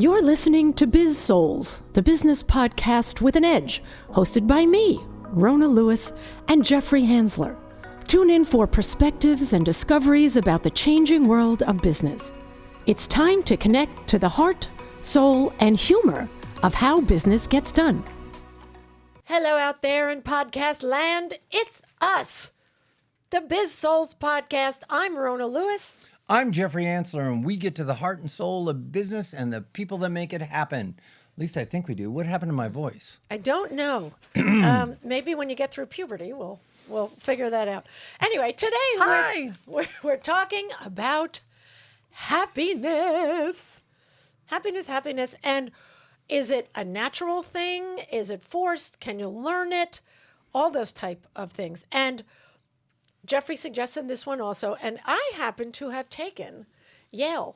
You're listening to Biz-Souls, the business podcast with an edge, hosted by me, Rona Lewis, and Jeffrey Hansler. Tune in for perspectives and discoveries about the changing world of business. It's time to connect to the heart, soul, and humor of how business gets done. Hello out there in podcast land. It's us, the Biz-Souls podcast. I'm Rona Lewis. I'm Jeffrey Hansler, and we get to the heart and soul of business and the people that make it happen. At least I think we do. What happened to my voice? I don't know. Maybe when you get through puberty, we'll figure that out. Anyway, today we're talking about happiness. Happiness. And is it a natural thing? Is it forced? Can you learn it? All those type of things. And Jeffrey suggested this one also, and I happen to have taken, Yale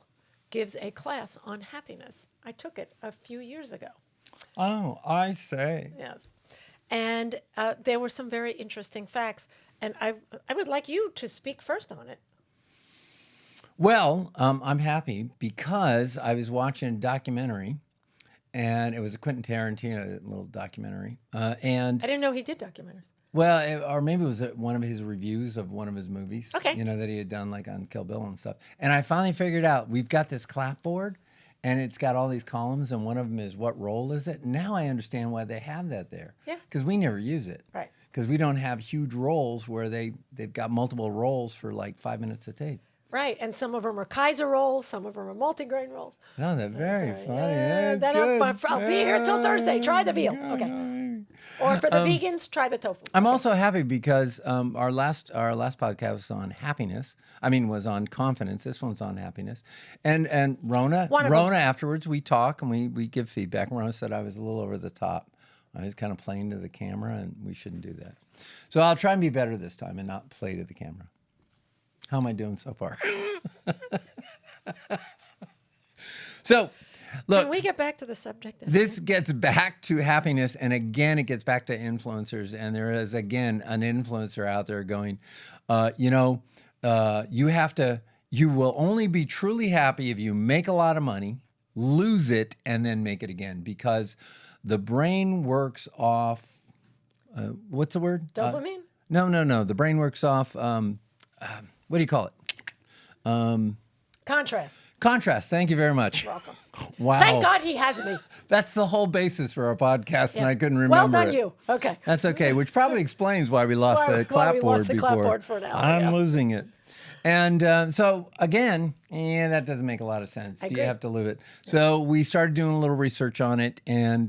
gives a class on happiness. I took it a few years ago. Oh, I say. Yes. And there were some very interesting facts, and I would like you to speak first on it. Well, I'm happy because I was watching a documentary, and it was a Quentin Tarantino little documentary. And I didn't know he did documentaries. Well, or maybe it was one of his reviews of one of his movies. Okay. You know, that he had done like on Kill Bill and stuff. And I finally figured out we've got this clapboard and it's got all these columns and one of them is what role is it? Now I understand why they have that there. Yeah. Because we never use it. Right. Because we don't have huge roles where they've got multiple roles for like 5 minutes a tape. Right, and some of them are Kaiser rolls, some of them are multigrain rolls. Oh, they're very funny. Yeah, That's good. I'll be here till Thursday. Try the veal. Okay. Or for the vegans, try the tofu. I'm also happy because our last podcast was on happiness. Was on confidence. This one's on happiness. And Rona afterwards we talk and we give feedback. Rona said I was a little over the top. I was kind of playing to the camera, and we shouldn't do that. So I'll try and be better this time and not play to the camera. How am I doing so far? So, look. Can we get back to the subject? This gets back to happiness, and again, it gets back to influencers. And there is, again, an influencer out there going, you will only be truly happy if you make a lot of money, lose it, and then make it again. Because the brain works off, what's the word? Dopamine? No. The brain works off, what do you call it? Contrast. Thank you very much. You're welcome. Wow. Thank God he has me. That's the whole basis for our podcast, and I couldn't Well remember done, you. Okay. That's okay, which probably explains why we lost the clapboard we lost the before. clapboard for an hour. I'm losing it. And so, again, that doesn't make a lot of sense. You have to live it. So we started doing a little research on it, and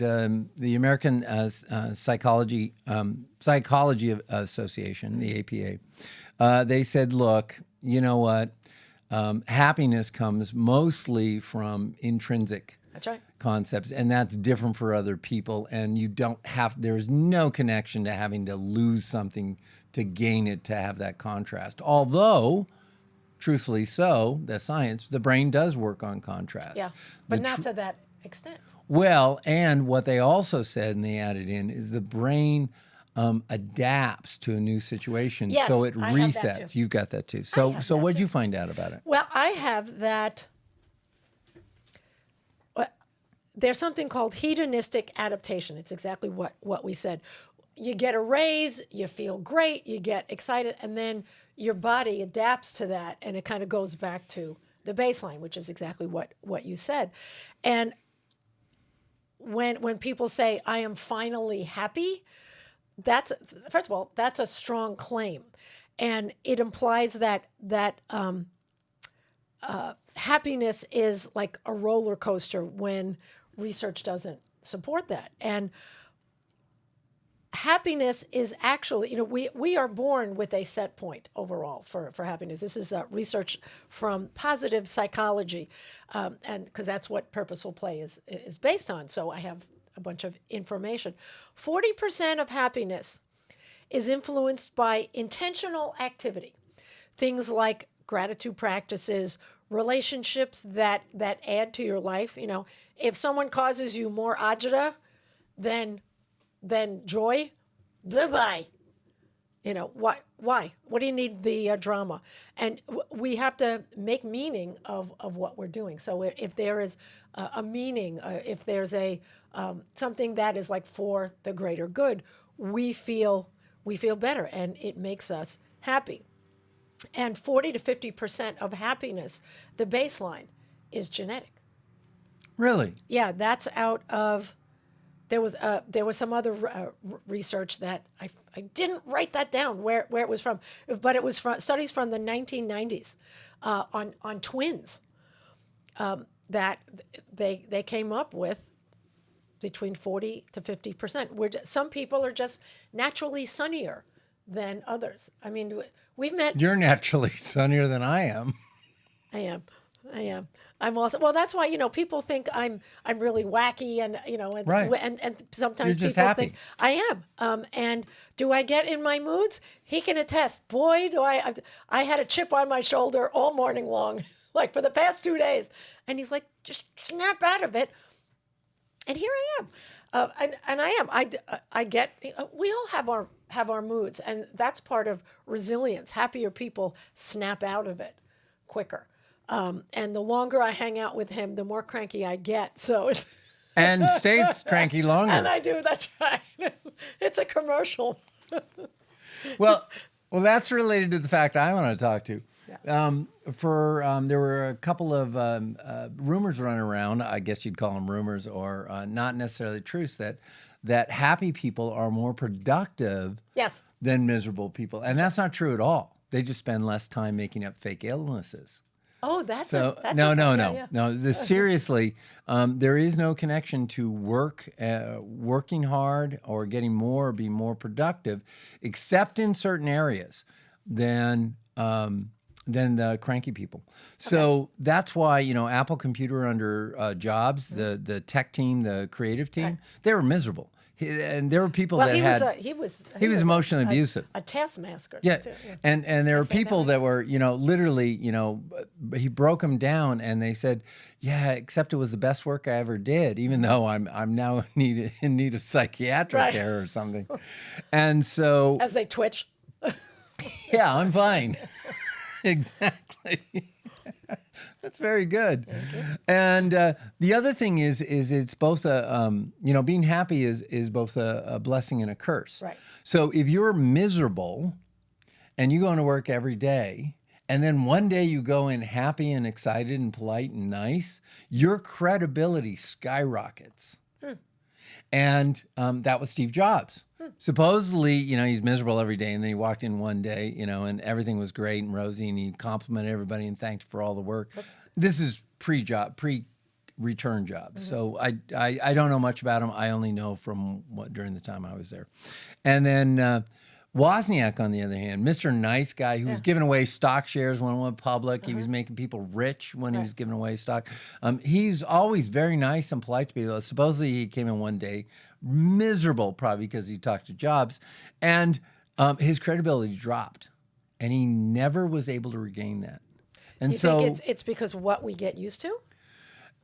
the American Psychology Association, the APA, they said, look, you know what? Happiness comes mostly from intrinsic concepts, and that's different for other people. And there's no connection to having to lose something to gain it to have that contrast. Although, truthfully so, the brain does work on contrast. Yeah, but not to that extent. Well, and what they also said, and they added in, is the brain adapts to a new situation, so it resets. You've got that too. So what'd you find out about it? Well, I have that. There's something called hedonistic adaptation. It's exactly what we said. You get a raise, you feel great, you get excited, and then your body adapts to that, and it kind of goes back to the baseline, which is exactly what you said. And when people say, I am finally happy, first of all, that's a strong claim, and it implies that happiness is like a roller coaster when research doesn't support that. And happiness is actually, we are born with a set point overall for happiness. This is research from positive psychology, and because that's what purposeful play is based on. So I have a bunch of information. 40% of happiness is influenced by intentional activity. Things like gratitude practices, relationships that add to your life. If someone causes you more agita than joy, bye-bye. You know, why? Why? What do you need the drama? And we have to make meaning of what we're doing. So if there is a meaning, if there's a something that is like for the greater good, we feel better, and it makes us happy. And 40 to 50% of happiness, the baseline, is genetic. Really? Yeah, that's out of. There was some other research that I didn't write that down where it was from, but it was from studies from the 1990s on twins that they came up with between 40 to 50%. Some people are just naturally sunnier than others. I mean, we've met. You're naturally sunnier than I am. I am. I'm also, well, that's why, people think I'm really wacky, and, Right. and sometimes You're just people happy. think I am. And do I get in my moods? He can attest. Boy, do I had a chip on my shoulder all morning long, like for the past 2 days. And he's like, just snap out of it. And here I am. And I am. I get, we all have our moods, and that's part of resilience. Happier people snap out of it quicker. And the longer I hang out with him, the more cranky I get. So it's And stays cranky longer. and I do. That's right. It's a commercial. Well, that's related to the fact I want to talk to. Yeah. There were a couple of rumors running around. I guess you'd call them rumors, or not necessarily truths, that happy people are more productive Yes. than miserable people, and that's not true at all. They just spend less time making up fake illnesses. Oh, that's So that's no. Seriously, there is no connection to working hard or getting more or being more productive, except in certain areas, than the cranky people. So that's why Apple Computer under Jobs, the tech team, the creative team, they were miserable. And there were people that he was emotionally abusive. a taskmaster. Yeah. Too. Yeah. And there were people that were, literally, he broke them down, and they said, yeah, except it was the best work I ever did, even though I'm now in need of psychiatric care or something. And so, As they twitch. yeah, I'm fine. Exactly. That's very good. And the other thing is it's both being happy is both a blessing and a curse. Right. So if you're miserable and you go into work every day, and then one day you go in happy and excited and polite and nice, your credibility skyrockets. And that was Steve Jobs. Supposedly, he's miserable every day, and then he walked in one day, and everything was great and rosy, and he complimented everybody and thanked for all the work. This is pre-return job. So I don't know much about him. I only know from during the time I was there. And then Wozniak, on the other hand, Mr. Nice Guy, who was giving away stock shares when it went public. He was making people rich when he was giving away stock. He's always very nice and polite to people. Supposedly, he came in one day miserable, probably because he talked to Jobs, and his credibility dropped, and he never was able to regain that. And You think it's because what we get used to?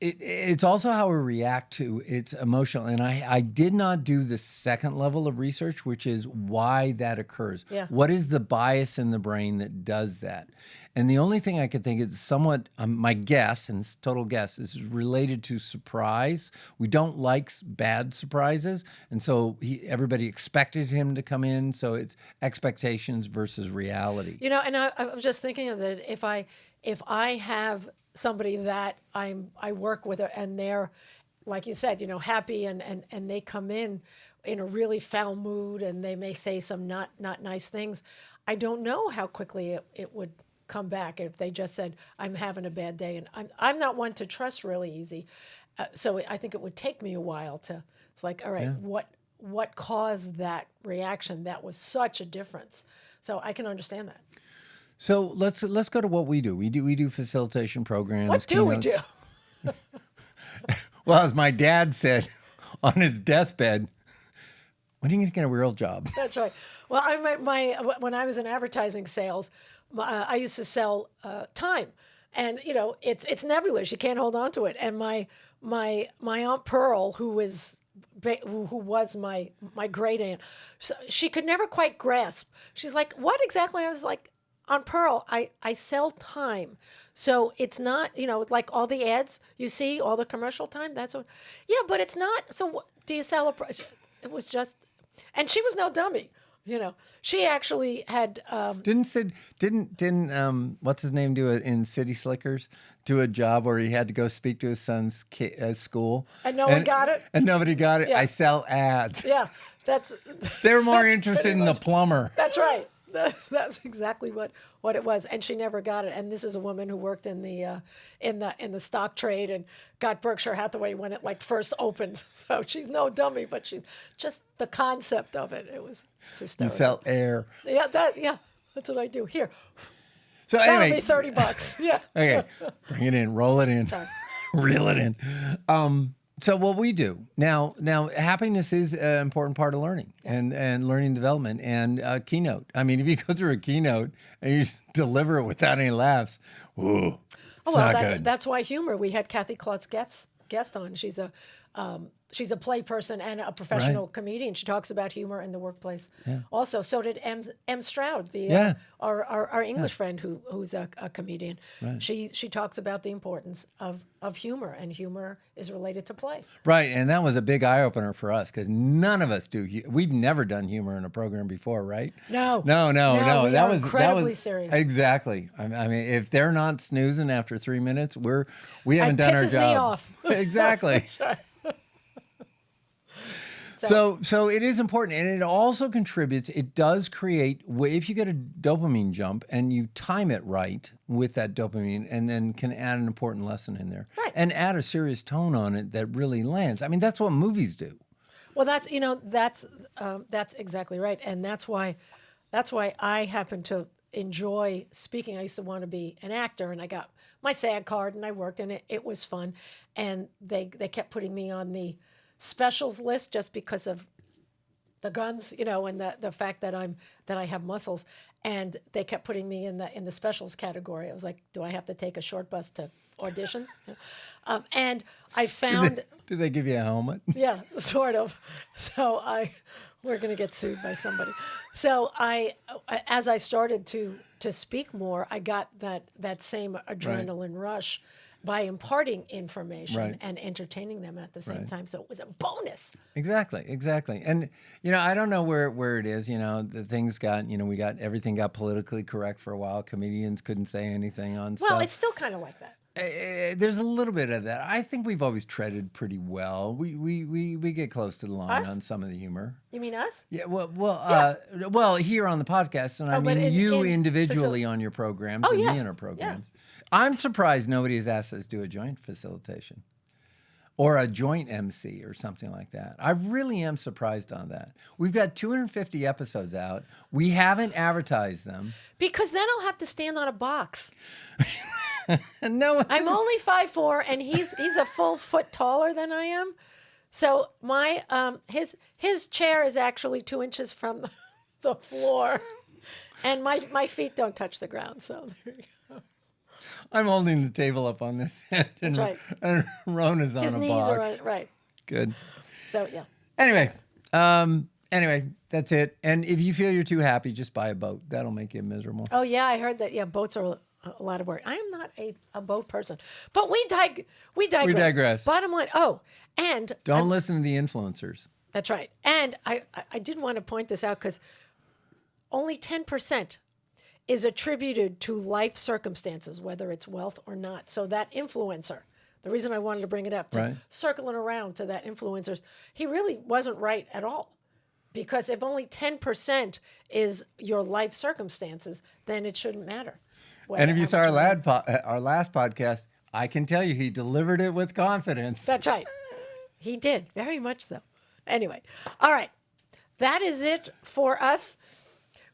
It's also how we react to it's emotional. And I did not do the second level of research, which is why that occurs. Yeah. What is the bias in the brain that does that? And the only thing I could think is somewhat, my guess, and it's total guess, is related to surprise. We don't like bad surprises. And so everybody expected him to come in. So it's expectations versus reality. And I was just thinking of that. If I have somebody that I work with, and they're, like you said, happy, and they come in a really foul mood, and they may say some not nice things, I don't know how quickly it would come back if they just said, I'm having a bad day. And I'm not one to trust really easy. So I think it would take me a while it's like, all right, what caused that reaction? That was such a difference. So I can understand that. So let's go to what we do. We do facilitation programs. What do we do? Well, as my dad said on his deathbed, when are you going to get a real job? That's right. Well, when I was in advertising sales, I used to sell time, and it's nebulous. You can't hold on to it. And my Aunt Pearl, who was who was my great aunt. So she could never quite grasp. She's like, what exactly? I was like, on Pearl, I sell time. So it's not, like all the ads you see, all the commercial time. That's what, yeah, but it's not. So do you sell a price? It was just, and she was no dummy. She actually had. Didn't what's his name do it in City Slickers? Do a job where he had to go speak to his son's school, and no one got it, and nobody got it. Yeah. I sell ads. Yeah, that's. They were more interested in the plumber. That's right. That's exactly what it was, and she never got it. And this is a woman who worked in the stock trade and got Berkshire Hathaway when it first opened. So she's no dummy, but she just the concept of it. It was hysterical. You sell air. Yeah, that's what I do. Here, so that'll anyway, be $30. Yeah. Okay, bring it in, roll it in, reel it in. So what we do now, happiness is an important part of learning and learning development and keynote. I mean, if you go through a keynote and you just deliver it without any laughs, whoa, it's not good. That's why humor. We had Kathy Klotz guest on. She's a play person and a professional comedian. She talks about humor in the workplace. Yeah. Also, so did M. Stroud, our English friend who's a comedian. Right. She talks about the importance of humor, and humor is related to play. Right, and that was a big eye opener for us because none of us do. We've never done humor in a program before, right? No. That was incredibly serious. Exactly. I mean, if they're not snoozing after 3 minutes, we haven't done our job. It pisses me off. Exactly. Sure. So it is important, and it also contributes. It does create, if you get a dopamine jump and you time it right with that dopamine, and then can add an important lesson in there, and add a serious tone on it that really lands. I mean, that's what movies do. Well, that's exactly right, and that's why I happen to enjoy speaking. I used to want to be an actor, and I got my SAG card, and I worked, and it was fun, and they kept putting me on the specials list just because of the guns, and the fact that I have muscles, and they kept putting me in the specials category. I was like, do I have to take a short bus to audition? And I found. Did they give you a helmet? Yeah, sort of. So we're going to get sued by somebody. So as I started to speak more, I got that same adrenaline rush by imparting information and entertaining them at the same time. So it was a bonus. Exactly. And, I don't know where it is. The things got, everything got politically correct for a while. Comedians couldn't say anything on stuff. Well, it's still kind of like that. There's a little bit of that. I think we've always treaded pretty well. We get close to the line on some of the humor. You mean us? Yeah. Well, here on the podcast, and I mean you individually on your programs and me in our programs. Yeah. I'm surprised nobody has asked us to do a joint facilitation or a joint MC or something like that. I really am surprised on that. We've got 250 episodes out. We haven't advertised them. Because then I'll have to stand on a box. No, I'm only 5'4", and he's a full foot taller than I am. So my his chair is actually 2 inches from the floor, and my feet don't touch the ground. So there you go. I'm holding the table up on this end, and, right. and Rona's on his a knees box. Are right. Good. So yeah. Anyway, that's it. And if you feel you're too happy, just buy a boat. That'll make you miserable. Oh yeah, I heard that. Yeah, boats are a lot of work. I am not a boat person, but we digress. We digress. Bottom line. Oh, and don't listen to the influencers. That's right. And I did want to point this out because only 10% is attributed to life circumstances, whether it's wealth or not. So that influencer, the reason I wanted to bring it up, circling around to that influencers, he really wasn't right at all. Because if only 10% is your life circumstances, then it shouldn't matter. And if you saw our last podcast, I can tell you he delivered it with confidence. That's right. He did, very much so. Anyway, all right. That is it for us.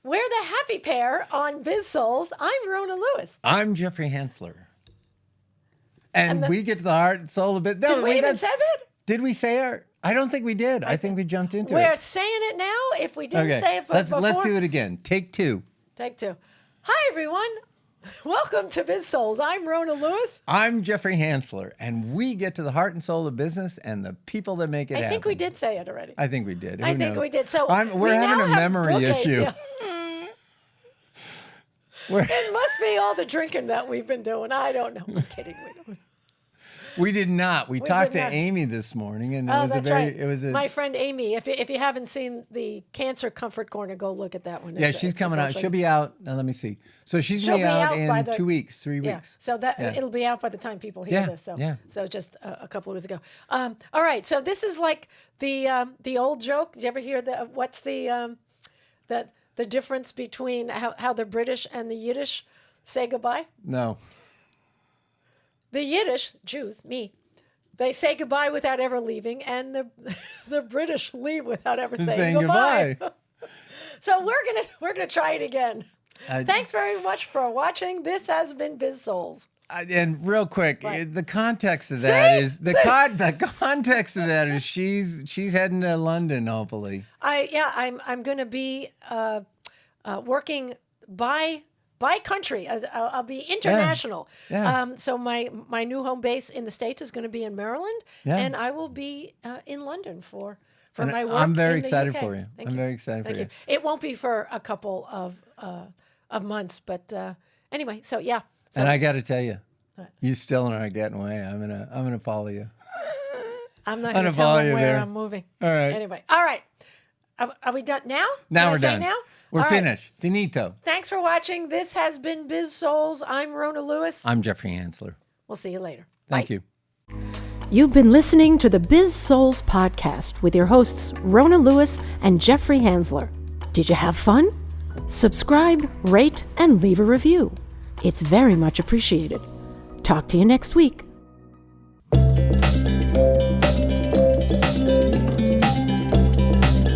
We're the happy pair on Biz-Souls. I'm Rona Lewis. I'm Jeffrey Hansler. And we get to the heart and soul of it. No, did we even say that? Did we say our... I don't think we did. I think we jumped into We're saying it now. If we didn't say it before... Let's do it again. Take two. Take two. Hi, everyone. Welcome to Biz-Souls. I'm Rona Lewis. I'm Jeffrey Hansler, and we get to the heart and soul of business and the people that make it happen. I think we did say it already. I think we did. I think we did. So we're having a memory issue. It must be all the drinking that we've been doing. I don't know. I'm kidding. We did not. We talked to Amy this morning, and it was my friend Amy. If you haven't seen the Cancer Comfort Corner, go look at that one. Yeah, she's coming out. She'll be out. Let me see. So she'll be out in 2 weeks, 3 weeks. So it'll be out by the time people hear this. So just a couple of weeks ago. All right. So this is like the old joke. Did you ever hear what's the difference between how the British and the Yiddish say goodbye? No. The Yiddish, Jews, me, they say goodbye without ever leaving, and the British leave without ever saying goodbye. So we're gonna try it again. Thanks very much for watching. This has been Biz-Souls. And real quick, the context of that is context of that is she's heading to London, hopefully. I'm going to be working by country. I'll be international. Yeah. So my new home base in the States is going to be in Maryland, and I will be in London for my work. I'm very in the excited UK. for you. I'm very excited for you. It won't be for a couple of months, but anyway. So yeah. So, and I got to tell you, you still aren't getting away. I'm gonna follow you. I'm not gonna tell them where there. I'm moving. All right. Anyway. All right. Are we done now? Now we're done. Now? We're All finished. Right. Finito. Thanks for watching. This has been Biz-Souls. I'm Rona Lewis. I'm Jeffrey Hansler. We'll see you later. Thank you. You've been listening to the Biz-Souls podcast with your hosts, Rona Lewis and Jeffrey Hansler. Did you have fun? Subscribe, rate, and leave a review. It's very much appreciated. Talk to you next week.